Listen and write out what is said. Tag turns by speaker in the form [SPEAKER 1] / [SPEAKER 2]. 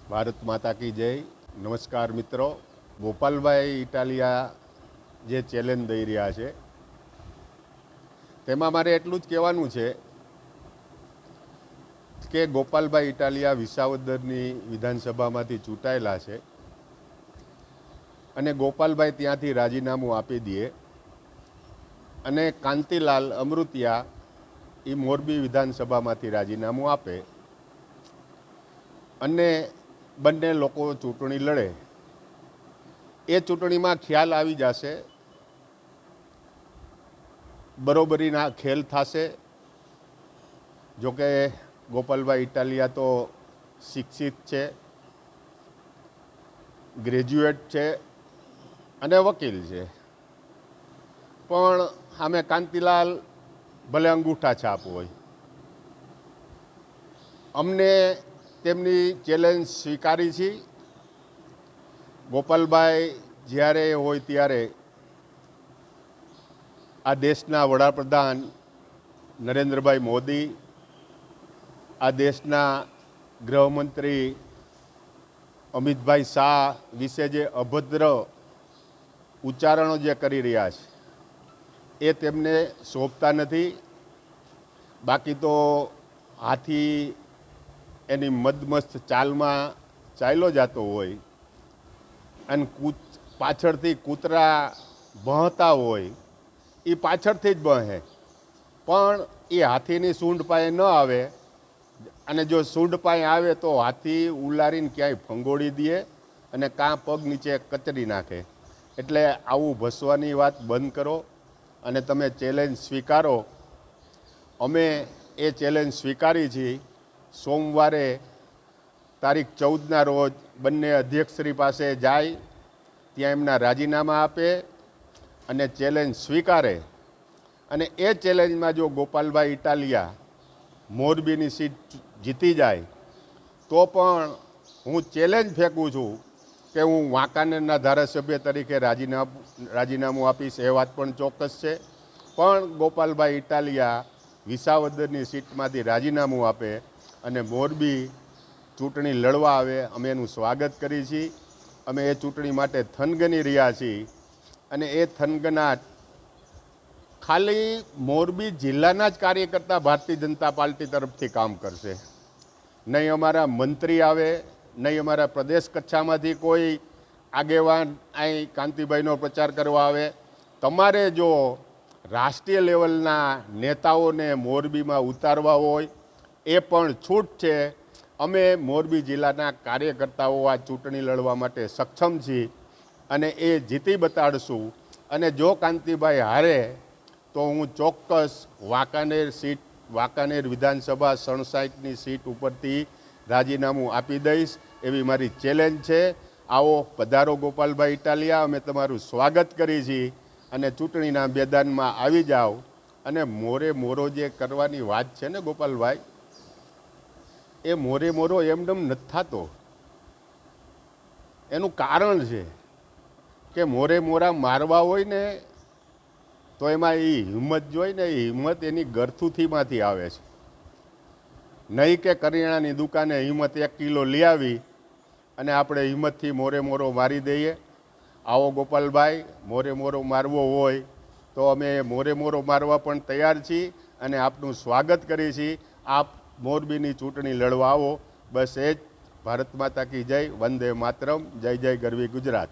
[SPEAKER 1] ભારત માતા કી જય। નમસ્કાર મિત્રો। ગોપાલભાઈ ઇટાલિયા જે ચેલેન્જ દઈ રહ્યા છે તેમાં મારે એટલું જ કહેવાનું છે કે ગોપાલભાઈ ઇટાલિયા વિસાવદરની વિધાનસભામાંથી ચૂંટાયેલા છે અને ગોપાલભાઈ ત્યાંથી રાજીનામું આપી દે અને કાંતિલાલ અમૃતિયા એ મોરબી વિધાનસભામાંથી રાજીનામું આપે અને બંને લોકો ચૂંટણી લડે। એ ચૂંટણીમાં ખ્યાલ આવી જશે, બરોબરીના ખેલ થશે। જોકે ગોપાલભાઈ ઇટાલિયા તો શિક્ષિત છે, ગ્રેજ્યુએટ છે અને વકીલ છે, પણ સામે કાંતિલાલ ભલે અંગૂઠા છાપ હોય। અમને તેમની ચેલેન્જ સ્વીકારી છે। ગોપાલભાઈ જ્યારે હોય ત્યારે આ દેશના વડાપ્રધાન નરેન્દ્રભાઈ મોદી, આ દેશના ગૃહમંત્રી અમિતભાઈ શાહ વિશે જે અભદ્ર ઉચ્ચારણો જે કરી રહ્યા છે એ તેમને શોભતા નથી। બાકી તો હાથી એની મદમસ્ત ચાલમાં ચાલ્યો જતો હોય અને પાછળથી કૂતરા ભણતા હોય એ પાછળથી જ ભણે, પણ એ હાથીની સૂંઢ પાસે ન આવે અને જો સૂંઢ પાસે આવે તો હાથી ઉલારીને ક્યાંય ફંગોળી દે અને કાં પગ નીચે કચરી નાખે। એટલે આવું ભસવાની વાત બંધ કરો અને તમે ચેલેન્જ સ્વીકારો। અમે એ ચેલેન્જ સ્વીકારી છીએ। સોમવારે તારીખ 14ના રોજ બંને અધ્યક્ષશ્રી પાસે જાય, ત્યાં એમના રાજીનામા આપે અને ચેલેન્જ સ્વીકારે અને એ ચેલેન્જમાં જો ગોપાલભાઈ ઇટાલિયા મોરબીની સીટ જીતી જાય તો પણ હું ચેલેન્જ ફેંકું છું કે હું વાંકાનેરના ધારાસભ્ય તરીકે રાજીનામું આપીશ। એ વાત પણ ચોક્કસ છે, પણ ગોપાલભાઈ ઇટાલિયા વિસાવદરની સીટમાંથી રાજીનામું આપે અને મોરબી ચૂંટણી લડવા આવે, અમે એનું સ્વાગત કરીએ છીએ। અમે એ ચૂંટણી માટે થનગની રહ્યા છીએ અને એ થનગનાટ ખાલી મોરબી જિલ્લાના જ કાર્યકર્તા ભારતીય જનતા પાર્ટી તરફથી કામ કરશે। નહીં અમારા મંત્રી આવે, નહીં અમારા પ્રદેશ કચ્છામાંથી કોઈ આગેવાન અહીં કાંતિભાઈનો પ્રચાર કરવા આવે। તમારે જો રાષ્ટ્રીય લેવલના નેતાઓને મોરબીમાં ઉતારવા હોય એ પણ છૂટ છે। અમે મોરબી જિલ્લાના કાર્યકર્તાઓ આ ચૂંટણી લડવા માટે સક્ષમ છીએ અને એ જીતી બતાડશું। અને જો કાંતિભાઈ હારે તો હું ચોક્કસ વાંકાનેર વિધાનસભા 67ની સીટ ઉપરથી રાજીનામું આપી દઈશ, એવી મારી ચેલેન્જ છે। આવો પધારો ગોપાલભાઈ ઇટાલિયા, અમે તમારું સ્વાગત કરીએ છીએ અને ચૂંટણીના મેદાનમાં આવી જાઓ। અને મોરે મોરો જે કરવાની વાત છે ને ગોપાલભાઈ, એ મોરે મોરો એમનેમ નથી થતો। એનું કારણ છે કે મોરે મોરા મારવા હોય ને તો એમાં એ હિંમત જોઈ ને, એ હિંમત એની ગરથુથીમાંથી આવે છે। નહીં કે કરિયાણાની દુકાને હિંમત 1 કિલો લઈ આવી અને આપણે હિંમતથી મોરે મોરો મારી દઈએ। આવો ગોપાલભાઈ, મોરે મોરો મારવો હોય તો અમે મોરે મોરો મારવા પણ તૈયાર છીએ અને આપનું સ્વાગત કરીએ છીએ। આપ મોરબીની ચૂંટણી લડવા આવો, બસ એ જ। ભારત માતા કી જય, વંદે માતરમ, જય જય ગરવી ગુજરાત।